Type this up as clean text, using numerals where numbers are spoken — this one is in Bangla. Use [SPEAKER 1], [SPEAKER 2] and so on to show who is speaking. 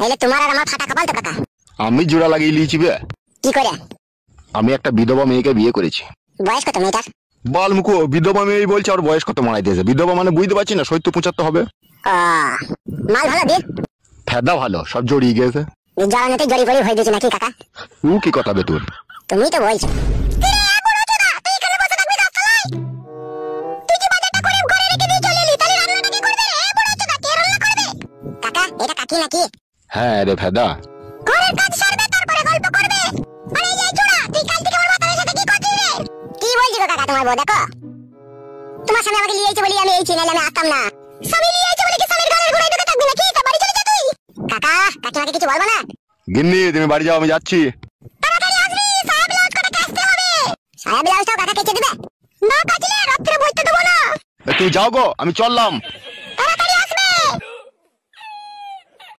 [SPEAKER 1] তাহলে তোমার আর আমার ফাটা কপাল তো কাকা।
[SPEAKER 2] আমি জোড়া লাগিয়ে নিয়েছি বে।
[SPEAKER 1] কি করে?
[SPEAKER 2] আমি একটা বিধবা মেয়েকে বিয়ে করেছি।
[SPEAKER 1] বয়স কত মেয়েটার?
[SPEAKER 2] বল মুখো, বিধবা মেয়ে বলছে আর বয়স কত মারাই দিয়েছে। বিধবা মানে বুঝতে পারছি না, 70-75 হবে।
[SPEAKER 1] মাল ভালো দিয়ে
[SPEAKER 2] ফেদা ভালো, সব জড়িয়ে গেছে।
[SPEAKER 1] জ্বালানিতে জড়ি পড়ি হয়ে গেছে নাকি কাকা?
[SPEAKER 2] ও কি কথা বে তোর?
[SPEAKER 1] তুমি তো বলছো। কাকা এটা কাকি নাকি?
[SPEAKER 2] হ্যাঁ রে ফেদা।
[SPEAKER 1] ঘরের কাজ সারবে তারপরে গল্প করবে। আরে এই চোরা, তুই কাল থেকে আমার মাথার সাথে কি করছিস রে? কি বলছিস গো কাকা তোমার বউ? দেখো তোমার স্বামী আমাকে নিয়ে আইছে বলি আমি এই চ্যানেলে আমি আসতাম না। স্বামী নিয়ে আইছে বলি কি স্বামীর ঘরের ঘুরে ঢুকে থাকবি নাকি? তা বাড়ি চলে যা তুই। কাকা কাকিমাকে কিছু বলবো না?
[SPEAKER 2] গিন্নি তুমি বাড়ি যাও, আমি যাচ্ছি।
[SPEAKER 1] তাড়াতাড়ি আসবি, সাহেব ব্লাউজ কটা কাচতে হবে। সাহেব ব্লাউজটাও কাকা কেচে দিবে? না কাচলে রাত্রে বইতে দেবো না।
[SPEAKER 2] তুই যাও গো, আমি চললাম।